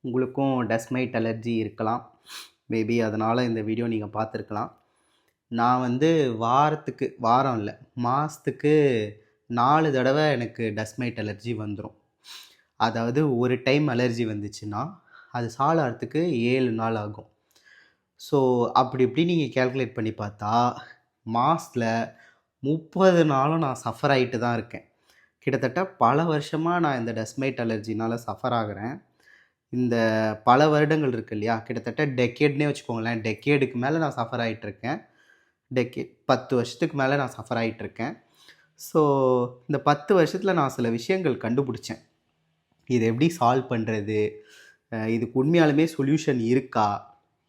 உங்களுக்கும் dust mite allergy இருக்கலாம். Maybe அதனால் இந்த வீடியோ நீங்கள் பார்த்துருக்கலாம். நான் வந்து வாரம் இல்லை, மாதத்துக்கு 4 தடவை எனக்கு டஸ்ட் மைட் அலர்ஜி வந்துடும். அதாவது ஒரு டைம் அலர்ஜி வந்துச்சுன்னா அது சாலாகிறதுக்கு 7 நாள் ஆகும். ஸோ அப்படி இப்படி நீங்கள் கேல்குலேட் பண்ணி பார்த்தா மாதத்தில் 30 நாளும் நான் சஃபர் ஆகிட்டு தான் இருக்கேன். கிட்டத்தட்ட பல வருஷமாக நான் இந்த டஸ்ட் மைட் அலர்ஜினால் சஃபர் ஆகிறேன். இந்த பல வருடங்கள் இருக்குது இல்லையா, கிட்டத்தட்ட டெக்கேட்னே வச்சுக்கோங்களேன். டெக்கேடுக்கு மேலே நான் சஃபர் ஆகிட்டுருக்கேன். 10 வருஷத்துக்கு மேலே நான் சஃபர் ஆகிட்டுருக்கேன். ஸோ இந்த 10 வருஷத்தில் நான் சில விஷயங்கள் கண்டுபிடிச்சேன். இது எப்படி சால்வ் பண்ணுறது, இதுக்கு உண்மையாலுமே சொல்யூஷன் இருக்கா,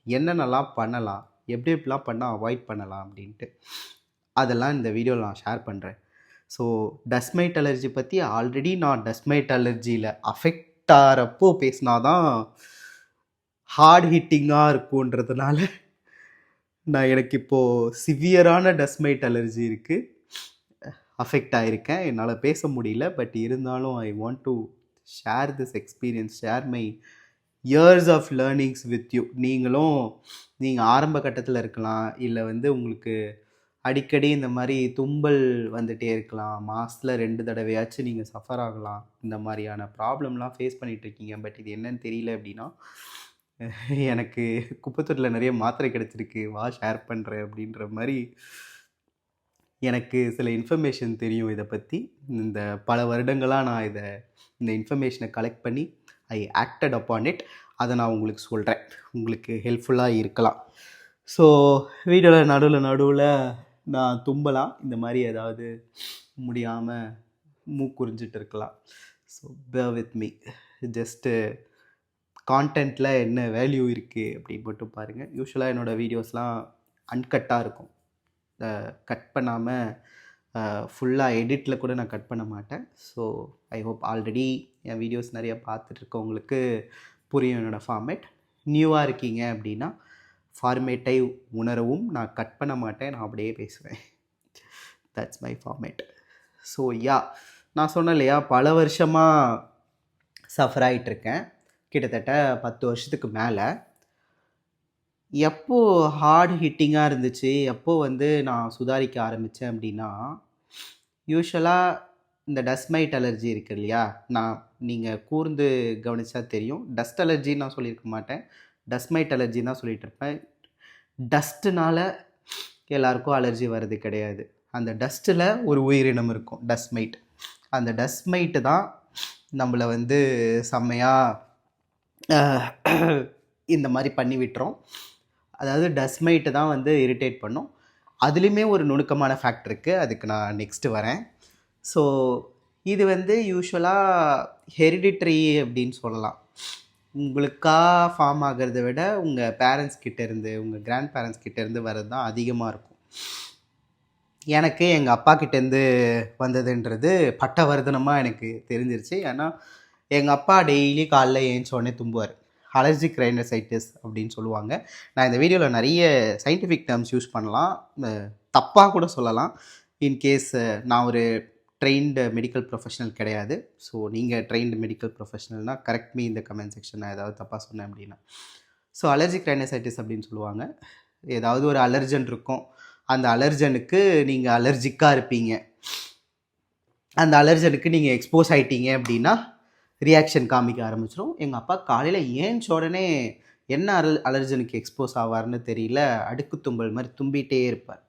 என்னென்னலாம் பண்ணலாம், எப்படி எப்படிலாம் பண்ணால் அவாய்ட் பண்ணலாம் அப்படின்ட்டு அதெல்லாம் இந்த வீடியோவில் நான் ஷேர் பண்ணுறேன். ஸோ டஸ்ட் மைட் அலர்ஜி பற்றி ஆல்ரெடி நான் டஸ்ட் மைட் அலர்ஜியில் அஃபெக்ட் ஆகிறப்போ பேசினாதான் ஹார்ட் ஹிட்டிங்காக இருக்குன்றதுனால எனக்கு இப்போது சிவியரான டஸ்ட் மைட் அலர்ஜி இருக்குது, அஃபெக்ட் ஆகிருக்கேன். என்னால் பேச முடியல. பட் இருந்தாலும் I want to share this experience, share my years of learnings with you. நீங்கள் ஆரம்ப கட்டத்தில் இருக்கலாம், இல்லை உங்களுக்கு அடிக்கடி இந்த மாதிரி தும்பல் வந்துகிட்டே இருக்கலாம், மாதத்தில் 2 தடவையாச்சும் நீங்கள் சஃபர் ஆகலாம். இந்த மாதிரியான ப்ராப்ளம்லாம் ஃபேஸ் பண்ணிகிட்ருக்கீங்க. பட் இது என்னன்னு தெரியல அப்படின்னா, எனக்கு குப்பத்தொட்டில் நிறைய மாத்திரை கிடச்சிருக்கு, வா ஷேர் பண்ணுறேன் அப்படின்ற மாதிரி எனக்கு சில இன்ஃபர்மேஷன் தெரியும் இதை பற்றி. இந்த பல வருடங்களாக நான் இந்த இன்ஃபர்மேஷனை கலெக்ட் பண்ணி ஐ ஆக்டட் அப்பான் இட். அதை நான் உங்களுக்கு சொல்கிறேன், உங்களுக்கு ஹெல்ப்ஃபுல்லாக இருக்கலாம். ஸோ வீடியோவில் நடுவில் நான் தும்பலாம், இந்த மாதிரி ஏதாவது முடியாமல் மூக்குறிஞ்சிட்டு இருக்கலாம். So bear with me. Just கான்டென்ட்டில் என்ன வேல்யூ இருக்குது அப்படின்னு மட்டும் பாருங்கள். யூஸ்வலாக என்னோடய வீடியோஸ்லாம் அன்கட்டாக இருக்கும், கட் பண்ணாமல் ஃபுல்லாக எடிட்டில் கூட நான் கட் பண்ண மாட்டேன். So I hope already N videos நிறையா பார்த்துட்ருக்கவங்களுக்கு புரியும் என்னோடய ஃபார்மேட். நியூவாக இருக்கீங்க அப்படின்னா ஃபார்மேட்டை உணரவும், நான் கட் பண்ண மாட்டேன், நான் அப்படியே பேசுவேன். That's my format. ஸோ நான் சொன்னேன் இல்லையா, பல வருஷமாக சஃபர் ஆகிட்டுருக்கேன், கிட்டத்தட்ட 10 வருஷத்துக்கு மேலே. எப்போ ஹார்ட் ஹிட்டிங்காக இருந்துச்சு, எப்போ நான் சுதாரிக்க ஆரம்பித்தேன் அப்படின்னா, யூஸ்வலாக இந்த டஸ்ட் மைட் அலர்ஜி இருக்குது இல்லையா, நீங்கள் கூர்ந்து கவனித்தா தெரியும். டஸ்ட் அலர்ஜின்னு நான் சொல்லியிருக்க மாட்டேன், டஸ்ட் மைட் அலர்ஜின்னு தான் சொல்லிகிட்டு இருப்பேன். டஸ்ட்டுனால் எல்லாருக்கும் அலர்ஜி வர்றது கிடையாது. அந்த டஸ்ட்டில் ஒரு உயிரினம் இருக்கும், டஸ்ட் மைட். அந்த டஸ்ட் மைட்டு தான் நம்மளை செம்மையாக இந்த மாதிரி பண்ணி விட்டுரும். அதாவது டஸ்ட் மைட்டு தான் இரிட்டேட் பண்ணும். அதுலேயுமே ஒரு நுணுக்கமான ஃபேக்ட் இருக்குது, அதுக்கு நான் நெக்ஸ்ட்டு வரேன். ஸோ இது யூஸ்வலாக ஹெரிடிட்ரி அப்படின்னு சொல்லலாம். உங்களுக்கா ஃபார்ம் ஆகிறத விட உங்கள் பேரண்ட்ஸ் கிட்டேருந்து, உங்கள் கிராண்ட் பேரண்ட்ஸ் கிட்டேருந்து வர்றது தான் அதிகமாக இருக்கும். எனக்கு எங்கள் அப்பா கிட்டேருந்து வந்ததுன்றது பட்டவர்த்தனமாக எனக்கு தெரிஞ்சிருச்சு. ஏன்னா எங்கள் அப்பா டெய்லி காலைல ஏஞ்சோடனே தும்புவார். அலர்ஜிக் ரைனசைட்டிஸ் அப்படின்னு சொல்லுவாங்க. நான் இந்த வீடியோவில் நிறைய சயின்டிஃபிக் டேர்ம்ஸ் யூஸ் பண்ணலாம், தப்பாக கூட சொல்லலாம். இன்கேஸ் நான் ஒரு ட்ரெயின்டு மெடிக்கல் ப்ரொஃபஷனல் கிடையாது. ஸோ நீங்கள் ட்ரெயின்டு மெடிக்கல் ப்ரொஃபஷனல்னால் கரெக்ட் மீ இந்த கமெண்ட் செக்ஷன், நான் ஏதாவது தப்பாக சொன்னேன் அப்படின்னா. ஸோ அலர்ஜிக் ரைனசைட்டிஸ் அப்படின்னு சொல்லுவாங்க. ஏதாவது ஒரு அலர்ஜன் இருக்கும், அந்த அலர்ஜனுக்கு நீங்கள் அலர்ஜிக்காக இருப்பீங்க. அந்த அலர்ஜனுக்கு நீங்கள் எக்ஸ்போஸ் ஆகிட்டீங்க அப்படின்னா ரியாக்ஷன் காமிக்க ஆரம்பிச்சிடும். எங்கள் அப்பா காலையில் ஏஞ்ச உடனே என்ன அலர்ஜனுக்கு எக்ஸ்போஸ் ஆவார்னு தெரியல, அடுக்கு தும்பல் மாதிரி தும்பிகிட்டே இருப்பார்.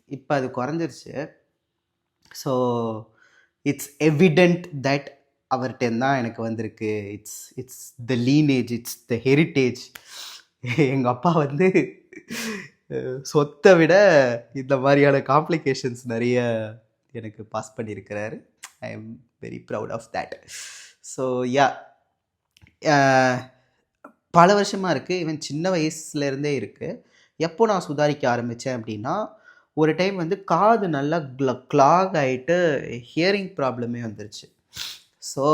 இப்போ அது குறைஞ்சிருச்சு. ஸோ இட்ஸ் எவிடெண்ட் தட் அவர்கிட்ட தான் எனக்கு வந்திருக்கு. It's the lineage, it's the heritage. எங்கள் அப்பா சொத்தை விட இந்த மாதிரியான காம்ப்ளிகேஷன்ஸ் நிறைய எனக்கு பாஸ் பண்ணியிருக்கிறாரு. I am very proud of that. So பல வருஷமாக இருக்குது, ஈவன் சின்ன வயசுலேருந்தே இருக்குது. எப்போ நான் சுதாரிக்க ஆரம்பித்தேன் அப்படின்னா, ஒரு டைம் காது நல்லா கிளாக் ஆகிட்டு ஹியரிங் ப்ராப்ளமே வந்துருச்சு. ஸோ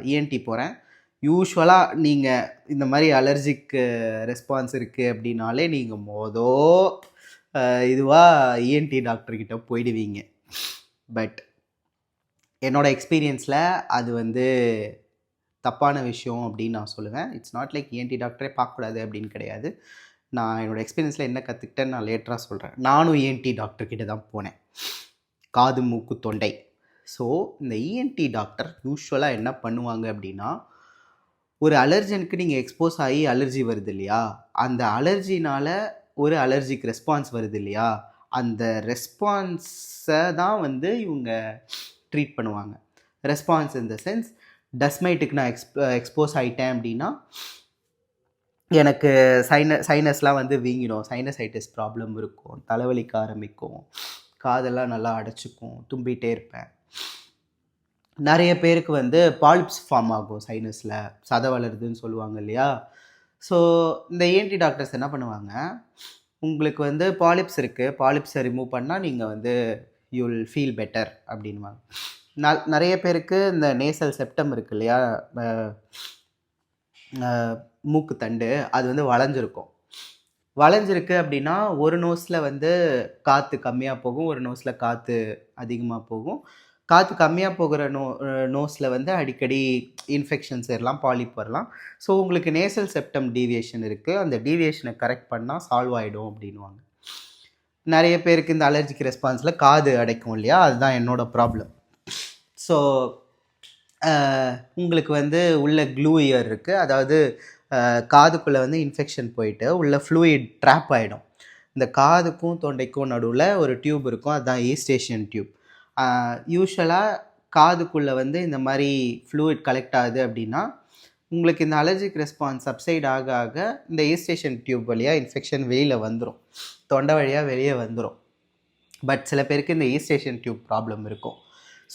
இஎன்டி போகிறேன். யூஸ்வலாக நீங்கள் இந்த மாதிரி அலர்ஜிக் ரெஸ்பான்ஸ் இருக்குது அப்படின்னாலே நீங்கள் இதுவாக இஎன்டி டாக்டர்கிட்ட போயிடுவீங்க. பட் என்னோடய எக்ஸ்பீரியன்ஸில் அது தப்பான விஷயம் அப்படின்னு நான் சொல்லுவேன். இட்ஸ் நாட் லைக் ENT டாக்டரே பார்க்கக்கூடாது அப்படின்னு கிடையாது. நான் என்னோடய எக்ஸ்பீரியன்ஸில் என்ன கற்றுக்கிட்டேன்னு நான் லேட்டராக சொல்கிறேன். நானும் ENT டாக்டர்கிட்ட தான் போனேன், காது மூக்கு தொண்டை. ஸோ இந்த ENT டாக்டர் யூஸ்வலாக என்ன பண்ணுவாங்க அப்படின்னா, ஒரு அலர்ஜனுக்கு நீங்கள் எக்ஸ்போஸ் ஆகி அலர்ஜி வருது இல்லையா, அந்த அலர்ஜினால் ஒரு அலர்ஜிக் ரெஸ்பான்ஸ் வருது இல்லையா, அந்த ரெஸ்பான்ஸை தான் வந்து இவங்க ட்ரீட் பண்ணுவாங்க. ரெஸ்பான்ஸ் இன் த சென்ஸ், டஸ்மைட்டுக்கு நான் எக்ஸ்போஸ் ஆகிட்டேன் அப்படின்னா எனக்கு சைனஸ்லாம் வந்து வீங்கிடும், சைனசைட்டிஸ் ப்ராப்ளம் இருக்கும், தலைவலிக்க ஆரம்பிக்கும், காதெல்லாம் நல்லா அடைச்சிக்கும், தும்பிகிட்டே இருப்பேன். நிறைய பேருக்கு வந்து பாலிப்ஸ் ஃபார்ம் ஆகும் சைனஸில், சதை வளருதுன்னு சொல்லுவாங்க இல்லையா. ஸோ இந்த ENT டாக்டர்ஸ் என்ன பண்ணுவாங்க, உங்களுக்கு வந்து பாலிப்ஸ் இருக்குது, பாலிப்ஸை ரிமூவ் பண்ணால் நீங்கள் வந்து யூ வில் ஃபீல் பெட்டர் அப்படின்வாங்க. நிறைய பேருக்கு இந்த நேசல் செப்டம் இருக்கு இல்லையா, மூக்கு தண்டு, அது வந்து வளைஞ்சிருக்கு அப்படின்னா ஒரு நோஸில் வந்து காற்று கம்மியாக போகும், ஒரு நோஸில் காற்று அதிகமாக போகும். காற்று கம்மியாக போகிற நோஸில் வந்து அடிக்கடி இன்ஃபெக்ஷன்ஸ் வரலாம், பாலிப் வரலாம். ஸோ உங்களுக்கு நேசல் செப்டம் டீவியேஷன் இருக்குது, அந்த டீவியேஷனை கரெக்ட் பண்ணால் சால்வ் ஆகிடும் அப்படின்வாங்க. நிறைய பேருக்கு இந்த அலர்ஜிக் ரெஸ்பான்ஸில் காது அடைக்கும் இல்லையா, அதுதான் என்னோட ப்ராப்ளம். ஸோ உங்களுக்கு வந்து உள்ள க்ளூ இயர் இருக்குது, அதாவது காதுக்குள்ளே வந்து இன்ஃபெக்ஷன் போயிட்டு உள்ள ஃப்ளூயிட் ட்ராப் ஆகிடும். இந்த காதுக்கும் தொண்டைக்கும் நடுவில் ஒரு டியூப் இருக்கும், அதுதான் ஈஸ்டேஷன் டியூப். யூஸ்வலாக காதுக்குள்ளே வந்து இந்த மாதிரி ஃப்ளூயிட் கலெக்ட் ஆகுது அப்படின்னா உங்களுக்கு இந்த அலர்ஜிக் ரெஸ்பான்ஸ் சப்சைட் ஆக ஆக இந்த ஈஸ்டேஷன் டியூப் வழியாக இன்ஃபெக்ஷன் வெளியில் வந்துடும், தொண்டை வழியாக வெளியே வந்துடும். பட் சில பேருக்கு இந்த ஈஸ்டேஷன் டியூப் ப்ராப்ளம் இருக்கும்.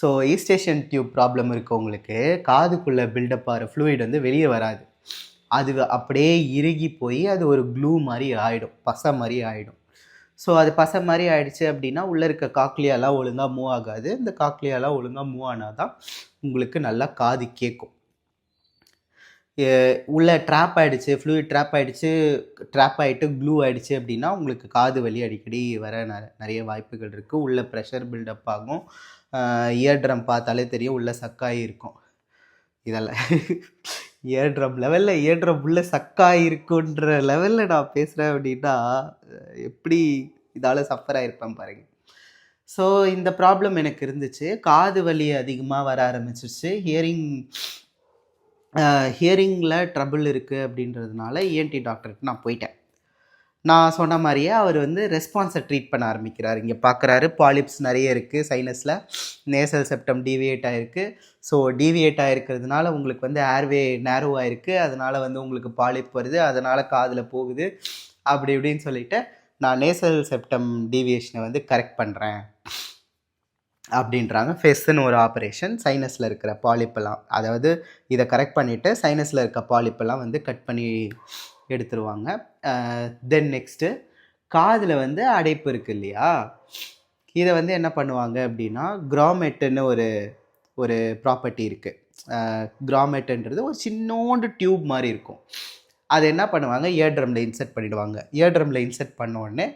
ஸோ ஈஸ்டேஷன் டியூப் ப்ராப்ளம் இருக்கவங்களுக்கு காதுக்குள்ளே பில்டப் ஆகிற ஃப்ளூயிட் வந்து வெளியே வராது, அது அப்படியே இறுகி போய் அது ஒரு க்ளூ மாதிரி ஆகிடும், பசை மாதிரி ஆகிடும். ஸோ அது பசை மாதிரி ஆகிடுச்சு அப்படின்னா உள்ளே இருக்க காக்லியாலாம் ஒழுங்காக மூவ் ஆகாது. இந்த காக்லியாலாம் ஒழுங்காக மூவ் ஆனால் தான் உங்களுக்கு நல்லா காது கேட்கும். உள்ளே ட்ராப் ஆகிடுச்சு, ஃப்ளூயிட் ட்ராப் ஆகிட்டு க்ளூ ஆகிடுச்சு அப்படின்னா உங்களுக்கு காது வலி அடிக்கடி வர நிறைய வாய்ப்புகள் இருக்குது. உள்ளே ப்ரெஷர் பில்டப் ஆகும், இயர் ட்ரம் பார்த்தாலே தெரியும் உள்ளே சக்காகி இருக்கும். இதெல்லாம் இயர் ட்ரம் உள்ளே சக்காகி இருக்குன்ற லெவலில் நான் பேசுகிறேன் அப்படின்னா எப்படி இதால் சஃபர் ஆகிருப்பேன் பாருங்கள். ஸோ இந்த ப்ராப்ளம் எனக்கு இருந்துச்சு, காது வலி அதிகமாக வர ஆரம்பிச்சிருச்சு, ஹியரிங்கில் ட்ரபிள் இருக்குது அப்படின்றதுனால ENT டாக்டருக்கு நான் போயிட்டேன். நான் சொன்ன மாதிரியே அவர் வந்து ரெஸ்பான்ஸை ட்ரீட் பண்ண ஆரம்பிக்கிறார். இங்கே பார்க்குறாரு, பாலிப்ஸ் நிறைய இருக்குது சைனஸில், நேசல் செப்டம் டீவியேட் ஆகிருக்கு. ஸோ டீவியேட் ஆகிருக்கிறதுனால உங்களுக்கு வந்து ஏர்வே நேரோ ஆகிருக்கு, அதனால் வந்து உங்களுக்கு பாலிப் வருது, அதனால் காதில் போகுது அப்படி இப்படின்னு சொல்லிவிட்டு நான் நேசல் செப்டம் டீவியேஷனை வந்து கரெக்ட் பண்ணுறேன் அப்படின்றாங்க. ஃபெஸ்ன்னு ஒரு ஆப்ரேஷன், சைனஸில் இருக்கிற பாலிப்பெல்லாம், அதாவது இதை கரெக்ட் பண்ணிவிட்டு சைனஸில் இருக்க பாலிப்பெல்லாம் வந்து கட் பண்ணி எடுத்துருவாங்க. தென் நெக்ஸ்ட்டு காதில் வந்து அடைப்பு இருக்குது இல்லையா, இதை வந்து என்ன பண்ணுவாங்க அப்படின்னா கிராமெட்டுன்னு ஒரு ப்ராப்பர்ட்டி இருக்குது. கிராமெட்டுன்றது ஒரு சின்னோண்டு டியூப் மாதிரி இருக்கும், அது என்ன பண்ணுவாங்க இயர் ட்ரம்மில் இன்செர்ட் பண்ணிவிடுவாங்க. இயர் ட்ரம்மில் இன்செர்ட் பண்ண உடனே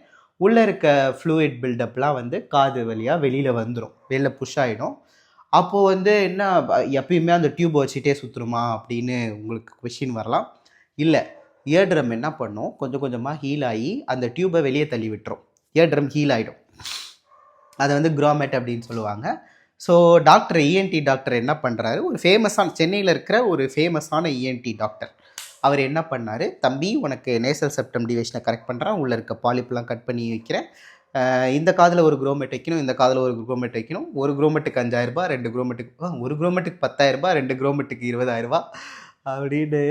உள்ளே இருக்க ஃப்ளூயிட் பில்டப்லாம் வந்து காது வழியாக வெளியில் வந்துடும், வெளியில் புஷ் ஆகிடும். அப்போது வந்து என்ன எப்பயுமே அந்த டியூப் வச்சுட்டே சுற்றுருமா அப்படின்னு உங்களுக்கு கொஷின் வரலாம். இல்லை, இயர் ட்ரம் என்ன பண்ணும், கொஞ்சம் கொஞ்சமாக ஹீல் ஆகி அந்த டியூப்பை வெளியே தள்ளி விட்டுரும், இயர் ட்ரம் ஹீல் ஆகிடும். அதை வந்து கிராமெட் அப்படின்னு சொல்லுவாங்க. ஸோ டாக்டர் ENT டாக்டர் என்ன பண்ணுறாரு, ஒரு ஃபேமஸான சென்னையில் இருக்கிற ஒரு ஃபேமஸான ENT டாக்டர், அவர் என்ன பண்ணார், தம்பி உனக்கு நேசல் செப்டம் டீவியேஷனை கரெக்ட் பண்ணுறான், உள்ளே இருக்க பாலிப்லாம் கட் பண்ணி வைக்கிறேன், இந்த காதில் ஒரு குரோமெட் வைக்கணும், இந்த காதில் ஒரு குரோமெட் வைக்கணும், ஒரு குரோமெட்டுக்கு 5000 ரூபாய், 2 குரோமெட்டுக்கு ஒரு குரோமெட்டுக்கு 10000 ரூபாய், 2 குரோமெட்டுக்கு 20000 ரூபாய் அப்படின்னு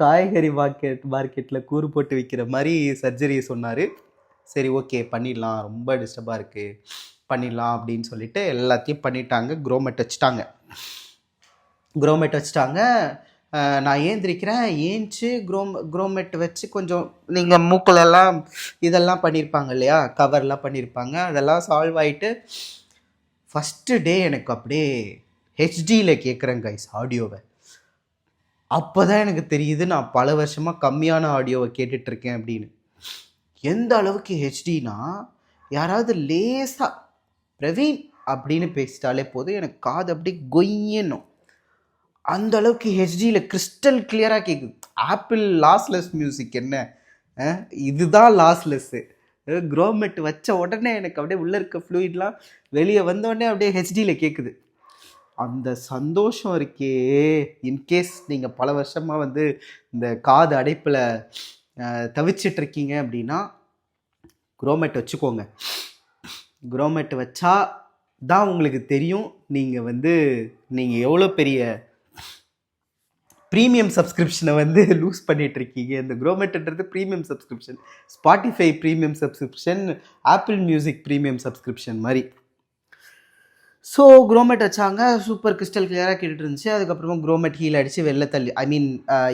காய்கறி மார்க்கெட்டில் கூறு போட்டு விற்கிற மாதிரி சர்ஜரியை சொன்னார். சரி ஓகே பண்ணிடலாம், ரொம்ப டிஸ்டர்பாக இருக்குது பண்ணிடலாம் அப்படின்னு சொல்லிட்டு எல்லாத்தையும் பண்ணிட்டாங்க. குரோமெட் வச்சுட்டாங்க. நான் ஏந்திரிக்கிறேன், ஏஞ்சி குரோமெட் வச்சு கொஞ்சம் நீங்கள் மூக்கிலெல்லாம் இதெல்லாம் பண்ணியிருப்பாங்க இல்லையா, கவர்லாம் பண்ணியிருப்பாங்க, அதெல்லாம் சால்வ் ஆகிட்டு ஃபஸ்ட்டு டே எனக்கு அப்படியே ஹெச்டியில் கேட்குறேன் கைஸ் ஆடியோவை. அப்போ தான் எனக்கு தெரியுது நான் பல வருஷமாக கம்மியான ஆடியோவை கேட்டுட்ருக்கேன் அப்படின்னு. எந்த அளவுக்கு ஹெச்டினா, யாராவது லேசாக பிரவீன் அப்படின்னு பேசிட்டாலே போதும் எனக்கு காது அப்படி கொய்யணும், அந்த அளவுக்கு ஹெச்டியில் கிறிஸ்டல் கிளியராக கேட்குது. ஆப்பிள் லாஸ்லெஸ் மியூசிக் என்ன, இதுதான் லாஸ்லெஸ்ஸு. க்ரோமெட் வச்ச உடனே எனக்கு அப்படியே உள்ளே இருக்க ஃப்ளூயிட்லாம் வெளியே வந்தோடனே அப்படியே ஹெச்டியில் கேட்குது. அந்த சந்தோஷம் இருக்கே. இன்கேஸ் நீங்கள் பல வருஷமாக வந்து இந்த காது அடைப்பில் தவிச்சிட்ருக்கீங்க அப்படின்னா க்ரோமெட் வச்சுக்கோங்க. க்ரோமெட் வச்சா தான் உங்களுக்கு தெரியும் நீங்கள் எவ்வளோ பெரிய ப்ரீமியம் சப்ஸ்கிரிப்ஷனை லூஸ் பண்ணிகிட்ருக்கீங்க. இந்த க்ரோமெட்ன்றது premium subscription, Spotify premium subscription, Apple Music premium subscription மாதிரி. ஸோ க்ரோமெட் வச்சாங்க, சூப்பர் கிறிஸ்டல் கிளியராக கேட்டுட்டு இருந்துச்சு. அதுக்கப்புறமா க்ரோமெட் ஹீல் ஆகிடுச்சு, வெளில தள்ளி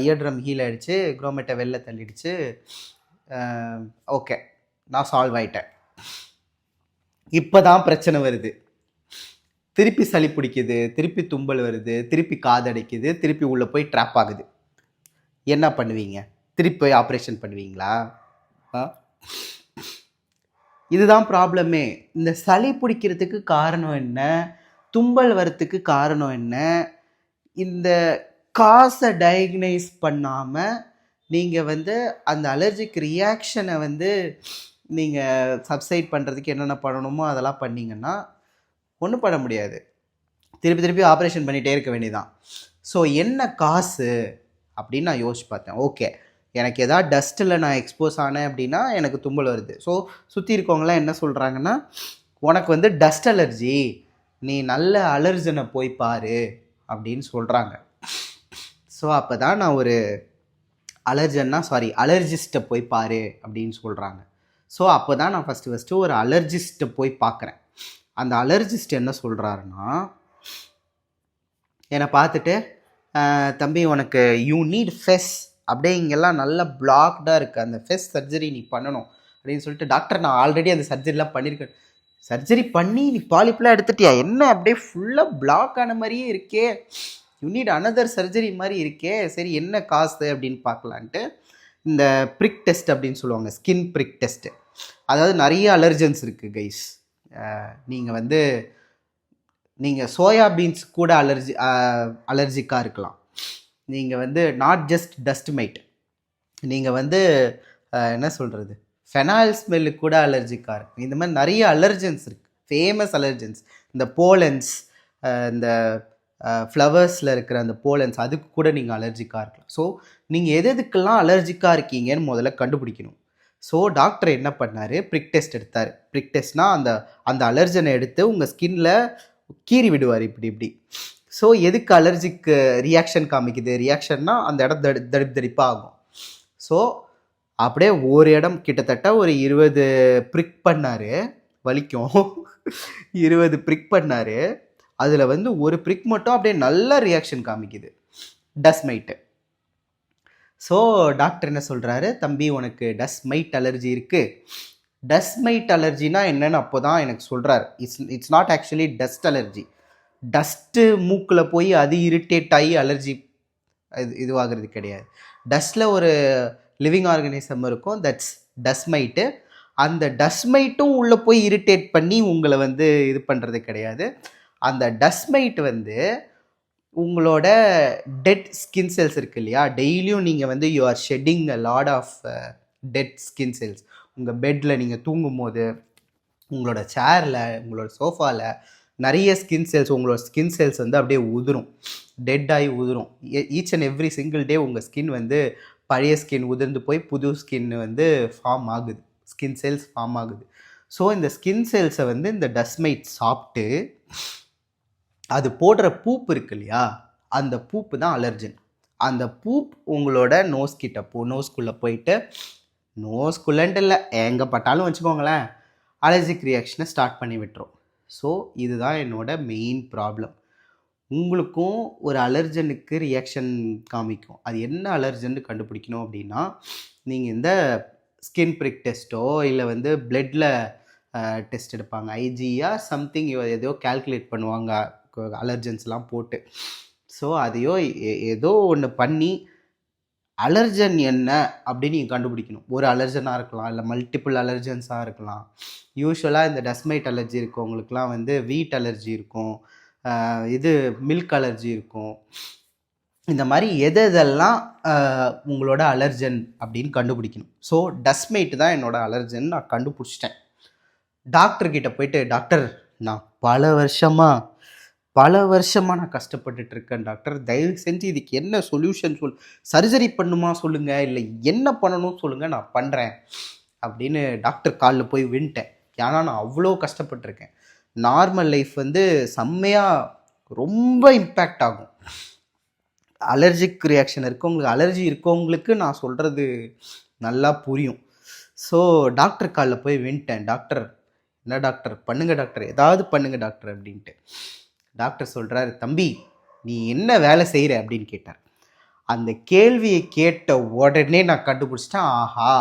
இயர்ட்ரம் ஹீல் ஆகிடுச்சு, க்ரோமெட்டை வெளில தள்ளிடுச்சு. ஓகே, நான் சால்வ் ஆகிட்டேன். இப்போ தான் பிரச்சனை வருது. திருப்பி சளி பிடிக்குது, திருப்பி தும்பல் வருது, திருப்பி காதடைக்குது, திருப்பி உள்ளே போய் ட்ராப் ஆகுது. என்ன பண்ணுவீங்க? திருப்பி போய் ஆப்ரேஷன் பண்ணுவீங்களா? இதுதான் ப்ராப்ளமே. இந்த சளி பிடிக்கிறதுக்கு காரணம் என்ன, தும்பல் வரத்துக்கு காரணம் என்ன, இந்த காசை டயக்னைஸ் பண்ணாமல் நீங்கள் அந்த அலர்ஜிக் ரியாக்ஷனை நீங்கள் சப்சைட் பண்ணுறதுக்கு என்னென்ன பண்ணணுமோ அதெல்லாம் பண்ணிங்கன்னா ஒன்றும் பண்ண முடியாது. திருப்பி திருப்பி ஆப்ரேஷன் பண்ணிகிட்டே இருக்க வேண்டியதான். ஸோ என்ன காசு அப்படின்னு நான் யோசிச்சு பார்த்தேன். ஓகே, எனக்கு எதாவது டஸ்ட்டில் நான் எக்ஸ்போஸ் ஆனேன் அப்படின்னா எனக்கு தும்பல் வருது. ஸோ சுற்றி இருக்கவங்களாம் என்ன சொல்கிறாங்கன்னா, உனக்கு டஸ்ட் அலர்ஜி, நீ நல்ல அலர்ஜனை போய் பாரு அப்படின்னு சொல்கிறாங்க. ஸோ அப்போ தான் நான் ஒரு அலர்ஜிஸ்ட்டை போய் பாரு அப்படின்னு சொல்கிறாங்க. ஸோ அப்போ தான் நான் ஃபஸ்ட்டு ஒரு அலர்ஜிஸ்ட்டை போய் பார்க்குறேன். அந்த அலர்ஜிஸ்ட் என்ன சொல்கிறாருன்னா, என்னை பார்த்துட்டு, தம்பி உனக்கு யூ நீட் ஃபெஸ், அப்படியே இங்கெல்லாம் நல்லா பிளாக்டாக இருக்குது, அந்த ஃபெஸ் சர்ஜரி நீ பண்ணணும் அப்படின்னு சொல்லிட்டு, டாக்டர் நான் ஆல்ரெடி அந்த சர்ஜரிலாம் பண்ணியிருக்கேன். சர்ஜரி பண்ணி நீ பாலிப்லாம் எடுத்துட்டியா? என்ன அப்படியே ஃபுல்லாக பிளாக் ஆன மாதிரியே இருக்கே, யூ நீட் அனதர் சர்ஜரி மாதிரி இருக்கே, சரி என்ன காசு அப்படின்னு பார்க்கலான்ட்டு இந்த ப்ரிக் டெஸ்ட் அப்படின்னு சொல்லுவாங்க, ஸ்கின் ப்ரிக் டெஸ்ட்டு. அதாவது நிறைய அலர்ஜன்ஸ் இருக்குது கைஸ். நீங்கள் சோயா பீன்ஸ் கூட அலர்ஜிக்காக இருக்கலாம். நீங்கள் நாட் ஜஸ்ட் டஸ்ட் மைட், நீங்கள் என்ன சொல்கிறது, ஃபெனால் ஸ்மெல்லுக்கு கூட அலர்ஜிக்காக இருக்கும். இந்த மாதிரி நிறைய அலர்ஜன்ஸ் இருக்குது, ஃபேமஸ் அலர்ஜன்ஸ். இந்த போலன்ஸ், இந்த ஃப்ளவர்ஸில் இருக்கிற அந்த போலன்ஸ், அதுக்கு கூட நீங்கள் அலர்ஜிக்காக இருக்கலாம். ஸோ நீங்கள் எதுக்கெல்லாம் அலர்ஜிக்காக இருக்கீங்கன்னு முதல்ல கண்டுபிடிக்கணும். ஸோ டாக்டர் என்ன பண்ணார், ப்ரிக் டெஸ்ட் எடுத்தார். ப்ரிக் டெஸ்ட்னால் அந்த அலர்ஜனை எடுத்து உங்கள் ஸ்கின்னில் கீறி விடுவார் இப்படி. ஸோ எதுக்கு அலர்ஜிக்கு ரியாக்ஷன் காமிக்குது, ரியாக்ஷன்னா அந்த இடம் தடிப்பாக ஆகும். ஸோ அப்படியே ஒரு இடம் கிட்டத்தட்ட ஒரு 20 ப்ரிக் பண்ணார், வலிக்கும் 20 ப்ரிக் பண்ணார். அதில் ஒரு ப்ரிக் மட்டும் அப்படியே நல்ல ரியாக்ஷன் காமிக்குது, டஸ்ட் மைட்டு. ஸோ டாக்டர் என்ன சொல்கிறாரு, தம்பி உனக்கு டஸ்ட் மைட் அலர்ஜி இருக்குது. டஸ்ட் மைட் அலர்ஜினா என்னென்னு அப்போ தான் எனக்கு சொல்கிறார். It's not actually dust allergy. Dust மூக்கில் போய் அது இரிட்டேட் ஆகி அலர்ஜி இதுவாகிறது கிடையாது. டஸ்ட்டில் ஒரு லிவிங் ஆர்கனிசம் இருக்கும், தட்ஸ் டஸ்ட் மைட்டு. அந்த டஸ்ட் மைட்டும் உள்ளே போய் இரிட்டேட் பண்ணி உங்களை இது பண்ணுறது கிடையாது. அந்த டஸ்ட் மைட் உங்களோட டெட் ஸ்கின் செல்ஸ் இருக்குது இல்லையா, டெய்லியும் நீங்கள் you are shedding a lot of dead skin cells. உங்கள் பெட்டில் நீங்கள் தூங்கும் போது, உங்களோட சேரில், உங்களோட சோஃபாவில் நிறைய ஸ்கின் செல்ஸ், உங்களோட ஸ்கின் செல்ஸ் அப்படியே உதிரும், டெட் ஆகி உதிரும். Each and every single day உங்கள் ஸ்கின் பழைய ஸ்கின் உதிர்ந்து போய் புது ஸ்கின் ஃபார்ம் ஆகுது, ஸ்கின் செல்ஸ் ஃபார்ம் ஆகுது. ஸோ இந்த ஸ்கின் செல்ஸை இந்த டஸ்ட் மைட் சாப்பிட்டு அது போடுற பூப்பு இருக்கு இல்லையா, அந்த பூப்பு தான் அலர்ஜன். அந்த பூப் உங்களோட நோஸ்குள்ளே போயிட்டு, நோஸ்குள்ளன்ட்டு இல்லை, எங்கே பட்டாலும் வச்சுக்கோங்களேன், அலர்ஜிக் ரியாக்ஷனை ஸ்டார்ட் பண்ணி விட்டுரும். ஸோ இதுதான் என்னோட மெயின் ப்ராப்ளம். உங்களுக்கும் ஒரு அலர்ஜனுக்கு ரியாக்ஷன் காமிக்கும். அது என்ன அலர்ஜன்னு கண்டுபிடிக்கணும் அப்படின்னா, நீங்கள் இந்த ஸ்கின் ப்ரிக் டெஸ்ட்டோ இல்லை பிளட்டில் டெஸ்ட் எடுப்பாங்க, ஐஜியா சம்திங் ஏதோ கால்குலேட் பண்ணுவாங்க அலர்ஜன்ஸ்லாம் போட்டு. ஸோ அதையோ ஏதோ ஒன்று பண்ணி அலர்ஜன் என்ன அப்படின்னு நீங்கள் கண்டுபிடிக்கணும். ஒரு அலர்ஜனாக இருக்கலாம், இல்லை மல்டிபிள் அலர்ஜன்ஸாக இருக்கலாம். யூஸ்வலாக இந்த டஸ்மைட் அலர்ஜி இருக்கவங்களுக்குலாம் வீட் அலர்ஜி இருக்கும், இது மில்க் அலர்ஜி இருக்கும். இந்த மாதிரி எதெல்லாம் உங்களோட அலர்ஜன் அப்படின்னு கண்டுபிடிக்கணும். ஸோ டஸ்ட்மைட் தான் என்னோட அலர்ஜன் நான் கண்டுபிடிச்சிட்டேன். டாக்டர்கிட்ட போயிட்டு, டாக்டர் நான் பல வருஷமாக நான் கஷ்டப்பட்டுட்டு இருக்கேன் டாக்டர், தயவு செஞ்சு இதுக்கு என்ன சொல்யூஷன் சர்ஜரி பண்ணுமா சொல்லுங்கள், இல்லை என்ன பண்ணணும் சொல்லுங்கள், நான் பண்ணுறேன் அப்படின்னு டாக்டர் காலில் போய் வின்ட்டேன். ஏன்னா நான் அவ்வளோ கஷ்டப்பட்டிருக்கேன். நார்மல் லைஃப் வந்து செம்மையாக ரொம்ப இம்பேக்ட் ஆகும். அலர்ஜிக் ரியாக்ஷன் இருக்கவங்களுக்கு, அலர்ஜி இருக்கவங்களுக்கு நான் சொல்கிறது நல்லா புரியும். ஸோ டாக்டர் காலில் போய் வின்ட்டேன். டாக்டர் என்ன டாக்டர் பண்ணுங்க டாக்டர், ஏதாவது பண்ணுங்க டாக்டர் அப்படின்ட்டு. டாக்டர் சொல்கிறாரு, தம்பி நீ என்ன வேலை செய்கிற அப்படின்னு கேட்டார். அந்த கேள்வியை கேட்ட உடனே நான் கண்டுபிடிச்சிட்டேன், ஆஹா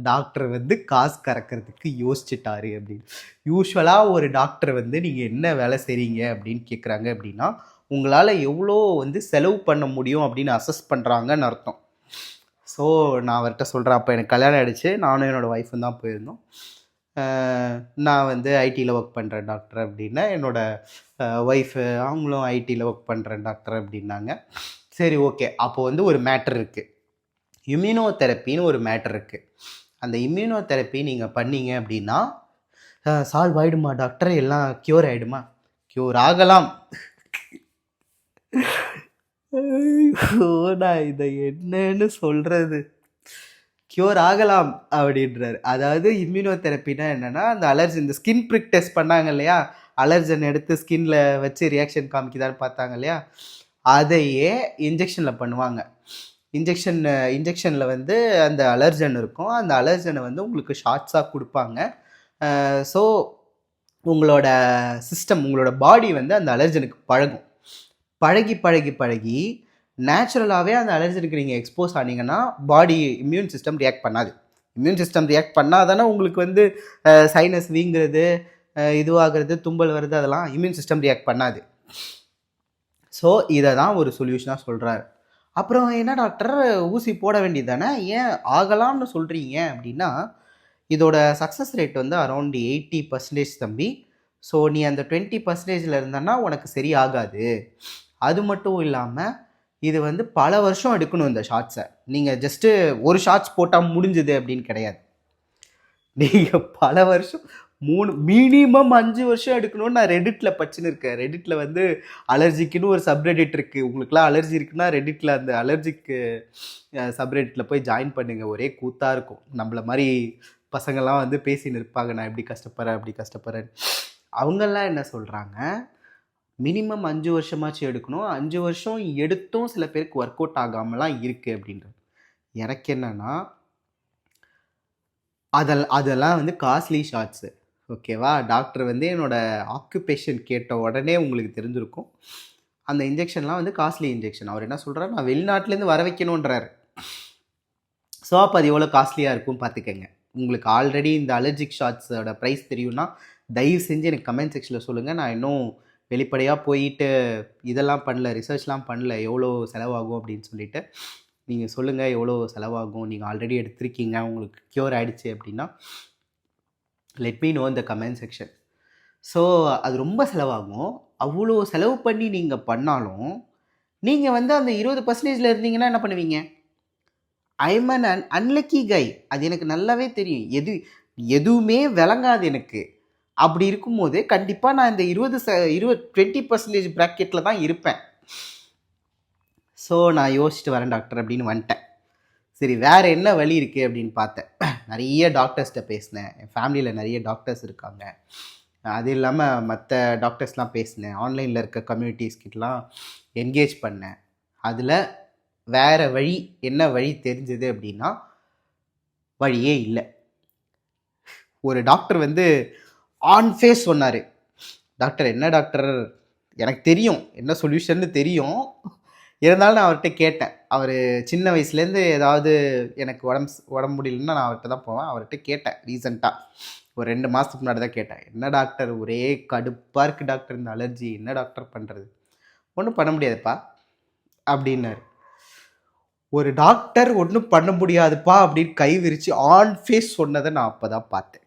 டாக்டர் வந்து காசு கறக்கிறதுக்கு யோசிச்சுட்டாரு அப்படின்னு. யூஸ்வலாக ஒரு டாக்டர் வந்து நீங்கள் என்ன வேலை செய்கிறீங்க அப்படின்னு கேட்குறாங்க அப்படின்னா உங்களால் எவ்வளோ வந்து செலவு பண்ண முடியும் அப்படின்னு அசஸ் பண்ணுறாங்கன்னு அர்த்தம். ஸோ நான் அவர்கிட்ட சொல்கிறேன், அப்போ எனக்கு கல்யாணம் ஆகிடுச்சு, நானும் என்னோடய ஒய்ஃபும் தான் போயிருந்தோம். நான் வந்து ஐடியில் ஒர்க் பண்ணுறேன் டாக்டர் அப்படின்னா, என்னோடய ஒய்ஃபு அவங்களும் ஐடியில் ஒர்க் பண்ணுறேன் டாக்டர் அப்படின்னாங்க. சரி ஓகே, அப்போது வந்து ஒரு மேட்ரு இருக்குது, இம்யூனோதெரப்பின்னு ஒரு மேட்ரு இருக்குது. அந்த இம்யூனோதெரப்பி நீங்கள் பண்ணீங்க அப்படின்னா சால்வ் ஆகிடுமா டாக்டர், எல்லாம் க்யூர் ஆகிடுமா? க்யூர் ஆகலாம். நான் இதை என்னன்னு சொல்கிறது, க்யூர் ஆகலாம் அப்படின்றாரு. அதாவது இம்யூனோதெரப்பினா என்னென்னா, அந்த அலர்ஜி, இந்த ஸ்கின் ப்ரிக் டெஸ்ட் பண்ணாங்க இல்லையா, அலர்ஜன் எடுத்து ஸ்கின்ல வச்சு ரியாக்ஷன் காமிக்குதான்னு பார்த்தாங்க இல்லையா, அதையே இன்ஜெக்ஷனில் பண்ணுவாங்க. இன்ஜெக்ஷனில் வந்து அந்த அலர்ஜன் இருக்கும், அந்த அலர்ஜனை வந்து உங்களுக்கு ஷார்ட்ஸாக கொடுப்பாங்க. ஸோ உங்களோட சிஸ்டம், உங்களோட பாடி வந்து அந்த அலர்ஜனுக்கு பழகும். பழகி நேச்சுரலாகவே அந்த அலர்ஜனுக்கு நீங்கள் எக்ஸ்போஸ் ஆனீங்கன்னா பாடி இம்யூன் சிஸ்டம் ரியாக்ட் பண்ணாது. இம்யூன் சிஸ்டம் ரியாக்ட் பண்ணால் தானே உங்களுக்கு வந்து சைனஸ் வீங்கிறது, இதுவாகிறது, தும்பல் வருது, அதெல்லாம் இம்யூன் சிஸ்டம் ரியாக்ட் பண்ணாது. ஸோ இதை தான் ஒரு சொல்யூஷனாக சொல்கிறாரு. அப்புறம் என்ன டாக்டர் ஊசி போட வேண்டியது தானே, ஏன் ஆகலாம்னு சொல்கிறீங்க அப்படின்னா, இதோட சக்ஸஸ் ரேட் வந்து அரௌண்ட் 80% தம்பி. ஸோ நீ அந்த 20% இருந்தன்னா உனக்கு சரி ஆகாது. அது மட்டும் இல்லாமல் இது வந்து பல வருஷம் எடுக்கணும் இந்த ஷார்ட்ஸை. நீங்கள் ஜஸ்ட்டு ஒரு ஷார்ட்ஸ் போட்டால் முடிஞ்சுது அப்படின்னு கிடையாது. நீங்கள் பல வருஷம், மினிமம் 5 வருஷம் எடுக்கணும்னு நான் ரெடிட்டில் படிச்சுன்னு இருக்கேன். ரெடிட்டில் வந்து அலர்ஜிக்குன்னு ஒரு சப்ரெடிட் இருக்குது. உங்களுக்குலாம் அலர்ஜி இருக்குன்னா ரெடிட்டில் அந்த அலர்ஜிக்கு சப்ரெடிட்டில் போய் ஜாயின் பண்ணுங்கள். ஒரே கூத்தாக இருக்கும். நம்மளை மாதிரி பசங்கள்லாம் வந்து பேசின்னு இருப்பாங்க, நான் எப்படி கஷ்டப்படுறேன் அப்படி கஷ்டப்படுறேன். அவங்கெல்லாம் என்ன சொல்கிறாங்க, மினிமம் 5 வருஷமாச்சு எடுக்கணும், 5 வருஷம் எடுத்தும் சில பேருக்கு ஒர்க் அவுட் ஆகாமலாம் இருக்குது அப்படின்றது. எனக்கு என்னென்னா, அதெல்லாம் வந்து காஸ்ட்லி ஷார்ட்ஸு, ஓகேவா? டாக்டர் வந்து என்னோடய ஆக்குபேஷன் கேட்ட உடனே உங்களுக்கு தெரிஞ்சிருக்கும். அந்த இன்ஜெக்ஷன்லாம் வந்து காஸ்ட்லி இன்ஜெக்ஷன். அவர் என்ன சொல்கிறார், நான் வெளிநாட்டிலேருந்து வர வைக்கணுன்றார். ஸோ அப்போ அது எவ்வளோ காஸ்ட்லியாக இருக்கும் பார்த்துக்கங்க. உங்களுக்கு ஆல்ரெடி இந்த அலர்ஜிக் ஷார்ட்ஸோட ப்ரைஸ் தெரியும்னா தயவு செஞ்சு எனக்கு கமெண்ட் செக்ஷனில் சொல்லுங்கள். நான் இன்னும் வெளிப்படையாக போயிட்டு இதெல்லாம் பண்ணல, ரிசர்ச்லாம் பண்ணல, எவ்வளோ செலவாகும் அப்படின்னு சொல்லிட்டு. நீங்கள் சொல்லுங்கள் எவ்வளோ செலவாகும், நீங்கள் ஆல்ரெடி எடுத்திருக்கீங்க, உங்களுக்கு க்யூர் ஆகிடுச்சு அப்படின்னா லெட் மீ நோ இந்த கமெண்ட் செக்ஷன். ஸோ அது ரொம்ப செலவாகும். அவ்வளோ செலவு பண்ணி நீங்கள் பண்ணாலும் நீங்கள் வந்து அந்த 20% இருந்தீங்கன்னா என்ன பண்ணுவீங்க? ஐம் அன் அன்லக்கி கை. அது எனக்கு நல்லாவே தெரியும். எதுவுமே விளங்காது எனக்கு. அப்படி இருக்கும்போது கண்டிப்பாக நான் இந்த 20% ப்ராக்கெட்டில் தான் இருப்பேன். ஸோ நான் யோசிச்சுட்டு வரேன் டாக்டர் அப்படின்னு வந்துட்டேன். சரி வேறு என்ன வழி இருக்குது அப்படின்னு பார்த்தேன். நிறைய டாக்டர்ஸ்கிட்ட பேசினேன். என் ஃபேமிலியில் நிறைய டாக்டர்ஸ் இருக்காங்க. அது இல்லாமல் மற்ற டாக்டர்ஸ்லாம் பேசினேன். ஆன்லைனில் இருக்க கம்யூனிட்டிஸ்கிட்டலாம் என்கேஜ் பண்ணேன். அதில் வேறு வழி, என்ன வழி தெரிஞ்சது அப்படின்னா, வழியே இல்லை. ஒரு டாக்டர் வந்து ஆன் ஃபேஸ் சொன்னார், டாக்டர் என்ன டாக்டர், எனக்கு தெரியும் என்ன சொல்யூஷன்னு தெரியும், இருந்தாலும் நான் அவர்கிட்ட கேட்டேன். அவர் சின்ன வயசுலேருந்து ஏதாவது எனக்கு உடம்பு முடியலன்னா நான் அவர்கிட்ட தான் போவேன். அவர்கிட்ட கேட்டேன் ரீசெண்டாக, ஒரு 2 மாதத்துக்கு முன்னாடி தான் கேட்டேன். என்ன டாக்டர் ஒரே கடுப்பாக இருக்குது டாக்டர் இந்த அலர்ஜி, என்ன டாக்டர் பண்ணுறது? ஒன்றும் பண்ண முடியாதுப்பா அப்படின்னாரு. ஒரு டாக்டர் ஒன்றும் பண்ண முடியாதுப்பா அப்படின்னு கை விரித்து ஆன் ஃபேஸ் சொன்னதை நான் அப்போ தான் பார்த்தேன்.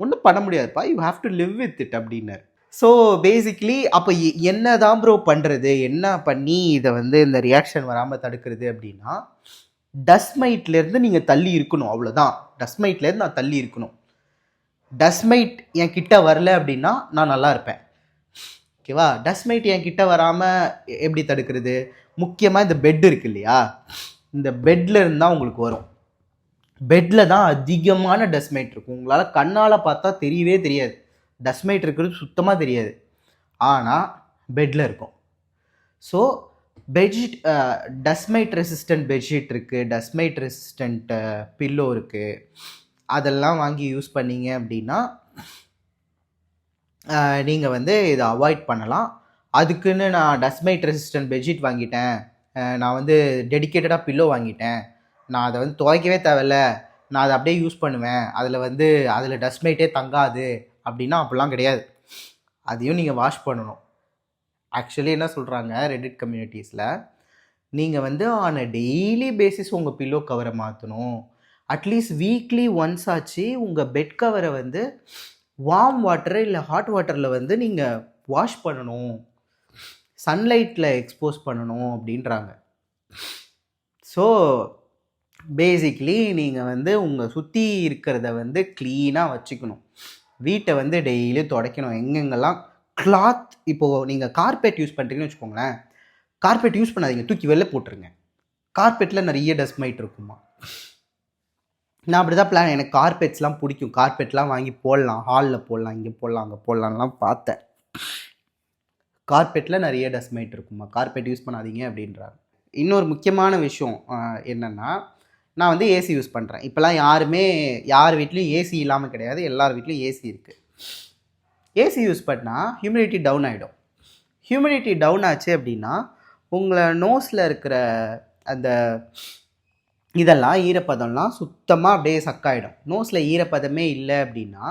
ஒன்றும் பண்ண முடியாதுப்பா, you have to live with it அப்படின்னாரு. ஸோ பேசிக்லி அப்போ என்ன தான் ப்ரோ பண்ணுறது, என்ன பண்ணி இதை வந்து இந்த ரியாக்ஷன் வராமல் தடுக்கிறது அப்படின்னா, டஸ்மைட்லேருந்து நீங்கள் தள்ளி இருக்கணும், அவ்வளோதான். டஸ்மைட்லேருந்து நான் தள்ளி இருக்கணும். டஸ்மைட் என் கிட்ட வரல அப்படின்னா நான் நல்லா இருப்பேன். ஓகேவா? டஸ்மைட் என் கிட்ட வராமல் எப்படி தடுக்கிறது? முக்கியமாக இந்த பெட் இருக்கு இல்லையா, இந்த பெட்டில் இருந்தால் உங்களுக்கு வரும். பெட்டில் தான் அதிகமான டஸ்மைட் இருக்கும். உங்களால் கண்ணால் பார்த்தா தெரியவே தெரியாது, டஸ்மைட் இருக்கிறது சுத்தமாக தெரியாது, ஆனால் பெட்டில் இருக்கும். ஸோ பெட்ஷீட், டஸ்மைட் ரெசிஸ்டன்ட் பெட்ஷீட் இருக்குது, டஸ்மைட் ரெசிஸ்டன்ட் பில்லோ இருக்குது. அதெல்லாம் வாங்கி யூஸ் பண்ணீங்க அப்படின்னா நீங்கள் வந்து இதை அவாய்ட் பண்ணலாம். அதுக்குன்னு நான் டஸ்மைட் ரெசிஸ்டன்ட் பெட்ஷீட் வாங்கிட்டேன், நான் வந்து டெடிக்கேட்டடாக பில்லோ வாங்கிட்டேன், நான் அதை வந்து துவைக்கவே தேவையில்ல, நான் அதை அப்படியே யூஸ் பண்ணுவேன், அதில் டஸ்மைட்டே தங்காது அப்படின்னா அப்படிலாம் கிடையாது. அதையும் நீங்கள் வாஷ் பண்ணணும். ஆக்சுவலி என்ன சொல்கிறாங்க ரெடிட் கம்யூனிட்டிஸில், நீங்கள் வந்து ஆன் அ டெய்லி பேசிஸ் உங்கள் பில்லோ கவரை மாற்றணும். அட்லீஸ்ட் வீக்லி ஒன்ஸ் ஆச்சு உங்கள் பெட் கவரை வந்து வார்ம் வாட்டர் இல்லை ஹாட் வாட்டரில் வந்து நீங்கள் வாஷ் பண்ணணும், சன்லைட்டில் எக்ஸ்போஸ் பண்ணணும் அப்படின்றாங்க. ஸோ பேசிக்லி நீங்கள் வந்து உங்கள் சுற்றி இருக்கிறத வந்து க்ளீனாக வச்சுக்கணும். வீட்டை வந்து டெய்லி துடைக்கணும். எங்கெங்கெல்லாம் கிளாத், இப்போது நீங்கள் கார்பெட் யூஸ் பண்ணுறீங்கன்னு வச்சுக்கோங்களேன், கார்பெட் யூஸ் பண்ணாதீங்க, தூக்கி வெளில போட்டுருங்க. கார்பெட்டில் நிறைய டஸ்மைட் இருக்குமா. நான் அப்படி தான் பிளான், எனக்கு கார்பெட்ஸ்லாம் பிடிக்கும், கார்பெட்லாம் வாங்கி போடலாம், ஹாலில் போடலாம், இங்கே போடலாம், அங்கே போடலான்லாம் பார்த்தேன். கார்பெட்டில் நிறைய டஸ்மைட் இருக்குமா, கார்பெட் யூஸ் பண்ணாதீங்க அப்படின்றாங்க. இன்னொரு முக்கியமான விஷயம் என்னென்னா, நான் வந்து ஏசி யூஸ் பண்ணுறேன். இப்போலாம் யார் வீட்லேயும் ஏசி இல்லாமல் கிடையாது, எல்லார் வீட்லேயும் ஏசி இருக்குது. ஏசி யூஸ் பண்ணால் ஹியூமிடிட்டி டவுன் ஆகிடும். ஹியூமிடிட்டி டவுன் ஆச்சு அப்படின்னா உங்களை நோஸில் இருக்கிற அந்த இதெல்லாம் ஈரப்பதம்லாம் சுத்தமாக அப்படியே சக்காயிடும். நோஸில் ஈரப்பதமே இல்லை அப்படின்னா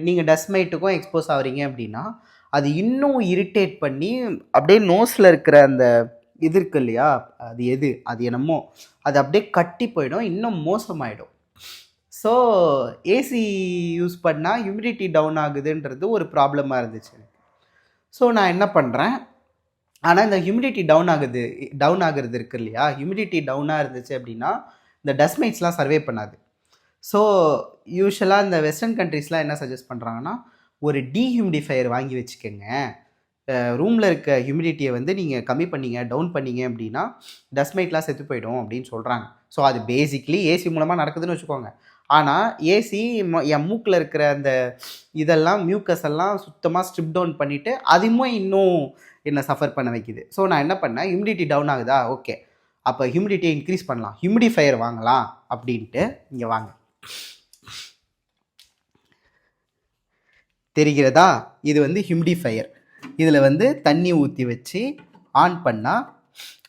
நீங்கள் டஸ்மைட்டுக்கும் எக்ஸ்போஸ் ஆகிறீங்க அப்படின்னா அது இன்னும் இரிட்டேட் பண்ணி அப்படியே நோஸில் இருக்கிற அந்த இது இருக்கு இல்லையா, அது என்னமோ அது அப்படியே கட்டி போயிடும், இன்னும் மோசமாயிடும். ஸோ ஏசி யூஸ் பண்ணால் ஹியூமிடிட்டி டவுன் ஆகுதுன்றது ஒரு ப்ராப்ளமாக இருந்துச்சு எனக்கு. ஸோ நான் என்ன பண்ணுறேன், ஆனால் இந்த ஹியூமிடிட்டி டவுன் ஆகுறது இருக்கு இல்லையா, ஹியூமிடிட்டி டவுனாக இருந்துச்சு அப்படின்னா இந்த டஸ்மைட்ஸ்லாம் சர்வே பண்ணாது. ஸோ யூஸ்வலாக இந்த வெஸ்டர்ன் கண்ட்ரீஸ்லாம் என்ன சஜஸ்ட் பண்ணுறாங்கன்னா, ஒரு டீஹியூமிடிஃபையர் வாங்கி வச்சுக்கோங்க, ரூமில் இருக்க ஹியூமிடிட்டியை வந்து நீங்கள் கம்மி பண்ணீங்க, டவுன் பண்ணீங்க அப்படின்னா டஸ்மைட்லாம் செத்து போயிடும் அப்படின்னு சொல்கிறாங்க. ஸோ அது பேசிக்லி ஏசி மூலமாக நடக்குதுன்னு வச்சுக்கோங்க. ஆனால் ஏசி என் மூக்கில் இருக்கிற அந்த இதெல்லாம் மியூக்கஸ் எல்லாம் சுத்தமாக ஸ்ட்ரிப் டவுன் பண்ணிவிட்டு அதுவும் இன்னும் என்னை சஃபர் பண்ண வைக்குது. ஸோ நான் என்ன பண்ணேன், ஹியூமிடிட்டி டவுன் ஆகுதா, ஓகே அப்போ ஹியூமிடிட்டியை இன்க்ரீஸ் பண்ணலாம், ஹியூமிடிஃபையர் வாங்கலாம் அப்படின்ட்டு இங்கே வாங்க. தெரிகிறதா, இது வந்து ஹியூமிடிஃபையர். இதில் வந்து தண்ணி ஊற்றி வச்சு ஆன் பண்ணால்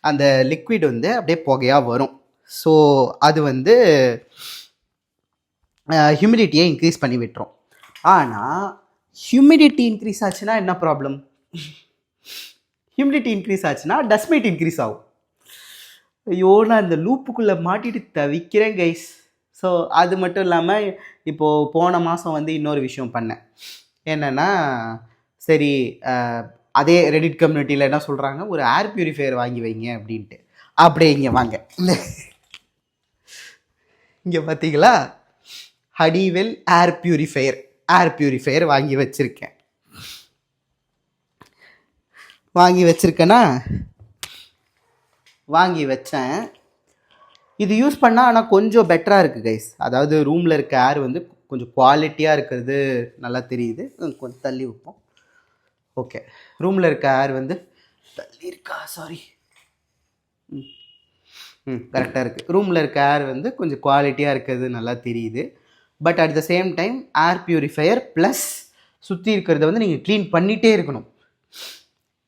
அந்த லிக்விட் வந்து அப்படியே புகையாக வரும். ஸோ அது வந்து ஹியூமிடிட்டியை இன்க்ரீஸ் பண்ணி விட்டுரும். ஆனால் ஹியூமிடிட்டி இன்க்ரீஸ் ஆச்சுன்னா என்ன ப்ராப்ளம், ஹியூமிடிட்டி இன்க்ரீஸ் ஆச்சுன்னா டஸ்மைட் இன்க்ரீஸ் ஆகும். ஐயோ நான் இந்த லூப்புக்குள்ளே மாட்டிட்டு தவிக்கிறேன் கைஸ். ஸோ அது மட்டும் இல்லாமல் இப்போது போன மாதம் வந்து இன்னொரு விஷயம் பண்ணேன். என்னென்னா, சரி அதே ரெடிட் கம்யூனிட்டியில் என்ன சொல்கிறாங்க, ஒரு ஏர் பியூரிஃபையர் வாங்கி வைங்க அப்படின்ட்டு. அப்படியே இங்கே வாங்க, இங்கே பார்த்தீங்களா, ஹனிவெல் ஏர் பியூரிஃபையர் வாங்கி வச்சுருக்கேன். வாங்கி வச்சேன். இது யூஸ் பண்ணால் ஆனால் கொஞ்சம் பெட்டராக இருக்குது கைஸ். அதாவது ரூமில் இருக்க ஏர் வந்து கொஞ்சம் குவாலிட்டியாக இருக்கிறது நல்லா தெரியுது. கொஞ்சம் தள்ளி வைப்போம். ஓகே, ரூமில் இருக்க ஏர் வந்து தள்ளி இருக்கா, சாரி, கரெக்டாக இருக்குது. ரூமில் இருக்க ஏர் வந்து கொஞ்சம் குவாலிட்டியாக இருக்கிறது நல்லா தெரியுது. But at the same time air purifier plus சுற்றி இருக்கிறத வந்து நீங்கள் க்ளீன் பண்ணிகிட்டே இருக்கணும்.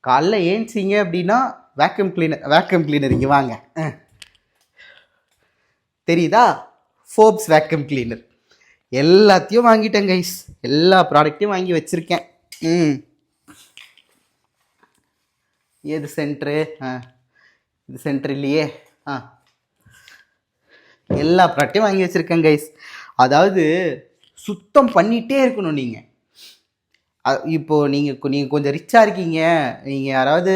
காலைல ஏன்ச்சிங்க அப்படின்னா வேக்யூம் கிளீனர் இங்கே வாங்க, தெரியுதா, ஃபோர்ப்ஸ் வேக்யூம் கிளீனர். எல்லாத்தையும் வாங்கிட்டேன் கைஸ், எல்லா ப்ராடக்ட்டையும் வாங்கி வச்சுருக்கேன். ஏது சென்ட்ரு, இது சென்ட்ரு இல்லையே, எல்லா ப்ராடக்ட்டையும் வாங்கி வச்சுருக்கேன் கைஸ். அதாவது சுத்தம் பண்ணிகிட்டே இருக்கணும் நீங்கள். இப்போது நீங்கள் கொஞ்சம் ரிச்சாக இருக்கீங்க, நீங்கள் யாராவது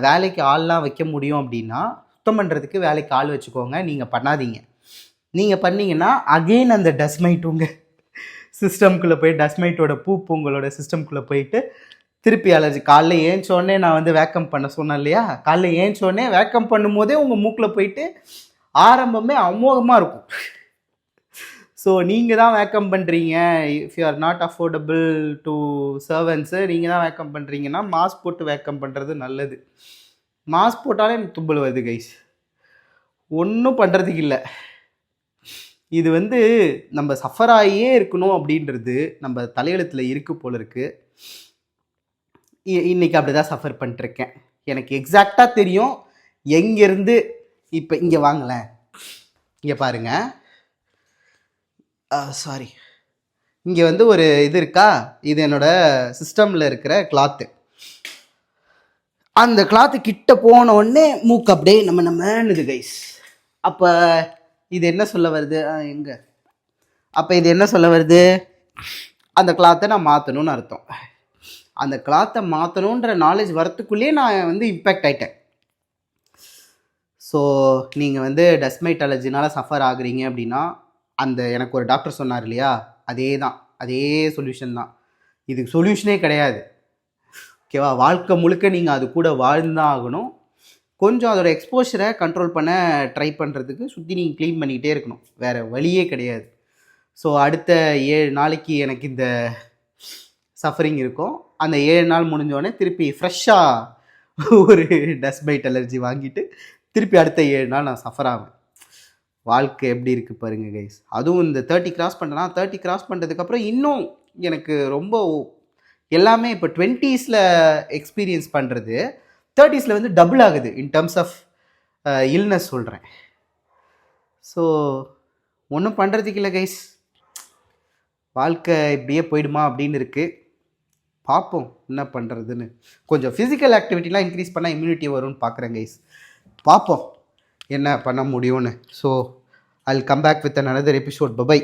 வேலைக்கு ஆள்லாம் வைக்க முடியும் அப்படின்னா சுத்தம் பண்ணுறதுக்கு வேலைக்கு ஆள் வச்சுக்கோங்க. நீங்கள் பண்ணாதீங்க. நீங்கள் பண்ணீங்கன்னா அகெயின் அந்த டஸ்மைட் உங்கள் சிஸ்டம்குள்ளே போய் டஸ்மைட்டோட உங்களோட சிஸ்டம்குள்ளே போயிட்டு திருப்பி அலர்ஜி. காலைல ஏஞ்சோடனே நான் வந்து வேக்கம் பண்ண சொன்னேன் இல்லையா, காலைல ஏஞ்சோடனே வேக்கம் பண்ணும்போதே உங்கள் மூக்கில் போயிட்டு ஆரம்பமே அமோகமாக இருக்கும். ஸோ நீங்கள் தான் வேக்கம் பண்ணுறீங்க. If you are not affordable to servants, நீங்கள் தான் வேக்கம் பண்ணுறீங்கன்னா மாஸ்க் போட்டு வேக்கம் பண்ணுறது நல்லது. மாஸ்க் போட்டாலே எனக்கு தும்பல் வருது கைஸ், ஒன்றும் பண்ணுறதுக்கு இல்லை. இது வந்து நம்ம சஃபர் ஆகியே இருக்கணும் அப்படின்றது நம்ம தலையெழுத்தில் இருக்கு போல இருக்குது. இன்றைக்கி அப்படி தான் சஃபர் பண்ணிட்டுருக்கேன். எனக்கு எக்ஸாக்டாக தெரியும் எங்கேருந்து. இப்போ இங்கே வாங்கலேன், இங்கே பாருங்கள், சாரி, இங்கே வந்து ஒரு இது இருக்கா, இது என்னோடய சிஸ்டமில் இருக்கிற கிளாத்து. அந்த கிளாத்து கிட்ட போன உடனே மூக்கு அப்படியே நம்மன்னுது கைஸ். அப்போ இது என்ன சொல்ல வருது, எங்கே, அப்போ இது என்ன சொல்ல வருது, அந்த கிளாத்தை நான் மாற்றணும்னு அர்த்தம். அந்த கிளாத்தை மாற்றணுன்ற நாலேஜ் வரத்துக்குள்ளேயே நான் வந்து இம்பேக்ட் ஆகிட்டேன். ஸோ நீங்கள் வந்து டஸ்மைட் அலர்ஜினால் சஃபர் ஆகுறீங்க அப்படின்னா, எனக்கு ஒரு டாக்டர் சொன்னார் இல்லையா, அதே சொல்யூஷன் தான். இதுக்கு சொல்யூஷனே கிடையாது, ஓகேவா? வாழ்க்கை முழுக்க நீங்கள் அது கூட வாழ்ந்தான் ஆகணும். கொஞ்சம் அதோட எக்ஸ்போஷரை கண்ட்ரோல் பண்ண ட்ரை பண்ணுறதுக்கு சுற்றி நீங்கள் க்ளீன் பண்ணிக்கிட்டே இருக்கணும், வேறு வழியே கிடையாது. ஸோ அடுத்த 7 நாளைக்கு எனக்கு இந்த சஃபரிங் இருக்கும். அந்த 7 நாள் முடிஞ்சோடனே திருப்பி ஃப்ரெஷ்ஷாக ஒரு டஸ்மைட் அலர்ஜி வாங்கிட்டு திருப்பி அடுத்த 7 நாள் நான் சஃபர் ஆவேன். வாழ்க்கை எப்படி இருக்குது பாருங்கள் கைஸ். அதுவும் இந்த 30 கிராஸ் பண்ணுறேன்னா, 30 கிராஸ் பண்ணுறதுக்கப்புறம் இன்னும் எனக்கு ரொம்ப எல்லாமே இப்போ 20ஸில் எக்ஸ்பீரியன்ஸ் பண்ணுறது 30ஸில் வந்து டபுள் ஆகுது இன் டர்ம்ஸ் ஆஃப் இல்னஸ் சொல்கிறேன். ஸோ ஒன்றும் பண்ணுறதுக்கு இல்லை கைஸ், வாழ்க்கை இப்படியே போயிடுமா அப்படின்னு இருக்குது. பார்ப்போம் என்ன பண்ணுறதுன்னு. கொஞ்சம் ஃபிசிக்கல் ஆக்டிவிட்டிலாம் இன்க்ரீஸ் பண்ணால் இம்யூனிட்டி வரும்னு பார்க்குறேன் கைஸ். பார்ப்போம் என்ன பண்ண முடியும்னு. So I will come back with another episode. Bye bye.